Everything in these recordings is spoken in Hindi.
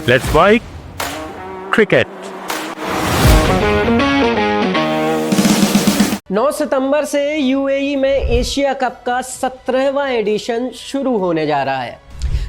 Let's play cricket. 9 सितंबर से यूएई में एशिया कप का 17वां एडिशन शुरू होने जा रहा है।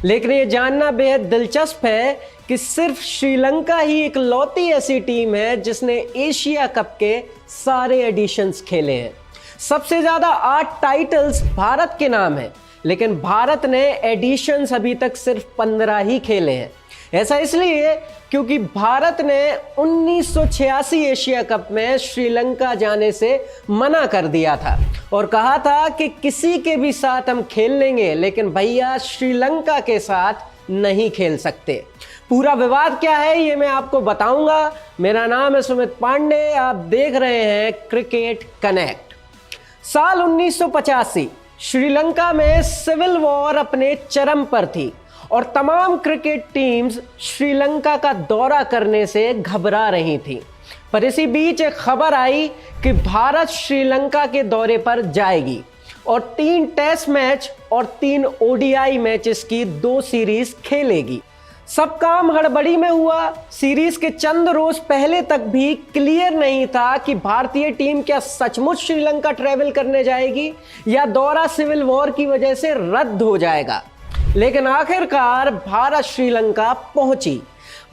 लेकिन ये जानना बेहद दिलचस्प है कि सिर्फ श्रीलंका ही इकलौती ऐसी टीम है जिसने एशिया कप के सारे एडिशंस खेले हैं। सबसे ज्यादा 8 टाइटल्स भारत के नाम है, लेकिन भारत ने एडिशंस अभी तक सिर्फ 15 ही खेले हैं। ऐसा इसलिए क्योंकि भारत ने 1986 एशिया कप में श्रीलंका जाने से मना कर दिया था और कहा था कि किसी के भी साथ हम खेल लेंगे, लेकिन भैया श्रीलंका के साथ नहीं खेल सकते। पूरा विवाद क्या है ये मैं आपको बताऊंगा। मेरा नाम है सुमित पांडे, आप देख रहे हैं क्रिकेट कनेक्ट। साल 1985 श्रीलंका में सिविल वॉर अपने चरम पर थी और तमाम क्रिकेट टीम्स श्रीलंका का दौरा करने से घबरा रही थी। पर इसी बीच एक खबर आई कि भारत श्रीलंका के दौरे पर जाएगी और 3 टेस्ट मैच और 3 ओडीआई मैचेस की 2 सीरीज खेलेगी। सब काम हड़बड़ी में हुआ। सीरीज के चंद रोज पहले तक भी क्लियर नहीं था कि भारतीय टीम क्या सचमुच श्रीलंका ट्रेवल करने जाएगी या दौरा सिविल वॉर की वजह से रद्द हो जाएगा। लेकिन आखिरकार भारत श्रीलंका पहुंची।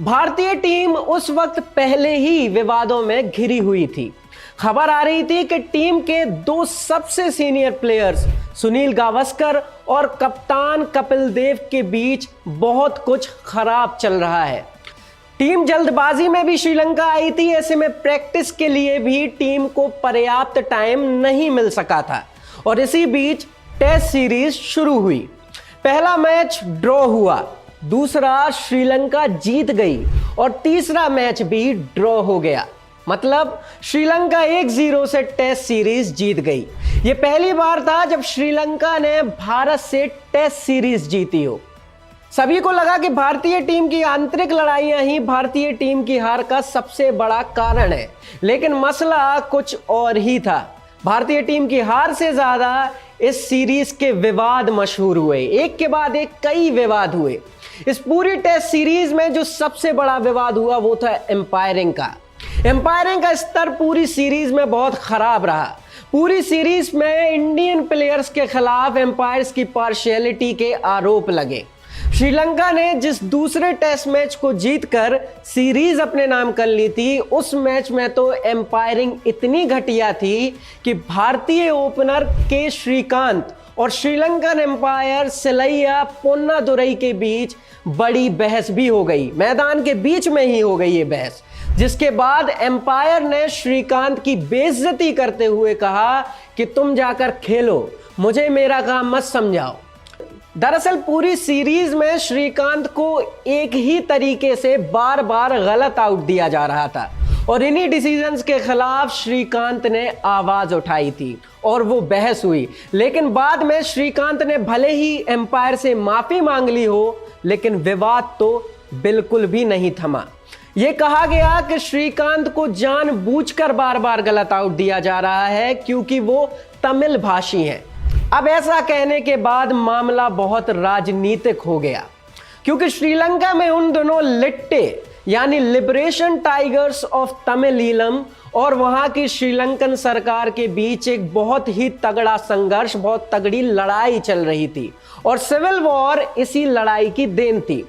भारतीय टीम उस वक्त पहले ही विवादों में घिरी हुई थी। खबर आ रही थी कि टीम के 2 सबसे सीनियर प्लेयर्स सुनील गावस्कर और कप्तान कपिल देव के बीच बहुत कुछ खराब चल रहा है। टीम जल्दबाजी में भी श्रीलंका आई थी, ऐसे में प्रैक्टिस के लिए भी टीम को पर्याप्त टाइम नहीं मिल सका था और इसी बीच टेस्ट सीरीज शुरू हुई। पहला मैच ड्रॉ हुआ, दूसरा श्रीलंका जीत गई और तीसरा मैच भी ड्रॉ हो गया। मतलब श्रीलंका 1-0 से टेस्ट सीरीज जीत गई। यह पहली बार था जब श्रीलंका ने भारत से टेस्ट सीरीज जीती हो। सभी को लगा कि भारतीय टीम की आंतरिक लड़ाइयां ही भारतीय टीम की हार का सबसे बड़ा कारण है, लेकिन मसला कुछ और ही था। भारतीय टीम की हार से ज्यादा इस सीरीज के विवाद मशहूर हुए, एक के बाद एक कई विवाद हुए। इस पूरी टेस्ट सीरीज में जो सबसे बड़ा विवाद हुआ वो था एम्पायरिंग का। एम्पायरिंग का स्तर पूरी सीरीज में बहुत खराब रहा। पूरी सीरीज में इंडियन प्लेयर्स के खिलाफ एम्पायर्स की पार्शियलिटी के आरोप लगे। श्रीलंका ने जिस दूसरे टेस्ट मैच को जीतकर सीरीज अपने नाम कर ली थी, उस मैच में तो एम्पायरिंग इतनी घटिया थी कि भारतीय ओपनर के श्रीकांत और श्रीलंकन एम्पायर सिलैया पोन्नादुरई के बीच बड़ी बहस भी हो गई। मैदान के बीच में ही हो गई ये बहस, जिसके बाद एम्पायर ने श्रीकांत की बेइज्जती करते हुए कहा कि तुम जाकर खेलो, मुझे मेरा काम मत समझाओ। दरअसल पूरी सीरीज में श्रीकांत को एक ही तरीके से बार बार गलत आउट दिया जा रहा था और इन्हीं डिसीजंस के खिलाफ श्रीकांत ने आवाज उठाई थी और वो बहस हुई। लेकिन बाद में श्रीकांत ने भले ही एम्पायर से माफी मांग ली हो, लेकिन विवाद तो बिल्कुल भी नहीं थमा। यह कहा गया कि श्रीकांत को जानबूझकर बार बार गलत आउट दिया जा रहा है क्योंकि वो तमिल भाषी हैं। अब ऐसा कहने के बाद मामला बहुत राजनीतिक हो गया, क्योंकि श्रीलंका में उन दोनों लिट्टे यानी लिबरेशन टाइगर्स ऑफ तमिलीलम और वहां की श्रीलंकन सरकार के बीच एक बहुत ही तगड़ा संघर्ष, बहुत तगड़ी लड़ाई चल रही थी और सिविल वॉर इसी लड़ाई की देन थी।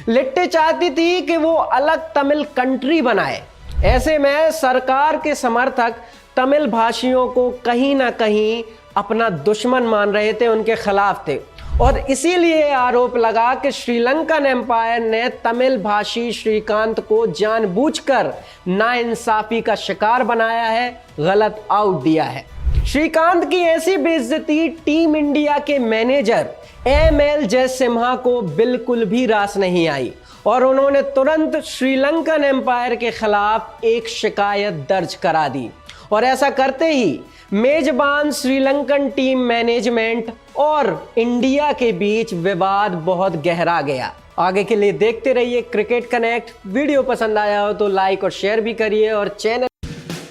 लिट्टे चाहती थी कि वो अलग तमिल कंट्री बनाए। ऐसे में सरकार के समर्थक तमिल भाषियों को कहीं ना कहीं अपना दुश्मन मान रहे थे, उनके खिलाफ थे और इसीलिए आरोप लगा कि श्रीलंकन एम्पायर ने तमिल भाषी श्रीकांत को जानबूझकर नाइंसाफी का शिकार बनाया है, गलत आउट दिया है। श्रीकांत की ऐसी बेइज्जती टीम इंडिया के मैनेजर एमएल जयसिम्हा को बिल्कुल भी रास नहीं आई और उन्होंने तुरंत श्रीलंकन एम्पायर के खिलाफ एक शिकायत दर्ज करा दी और ऐसा करते ही मेजबान श्रीलंकन टीम मैनेजमेंट और इंडिया के बीच विवाद बहुत गहरा गया। आगे के लिए देखते रहिए क्रिकेट कनेक्ट। वीडियो पसंद आया हो तो लाइक और शेयर भी करिए और चैनल।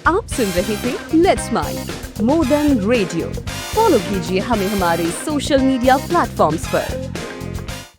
आप सुन रहे थे let's mind more than radio. Follow कीजिए हमें हमारे सोशल मीडिया प्लेटफॉर्म्स पर।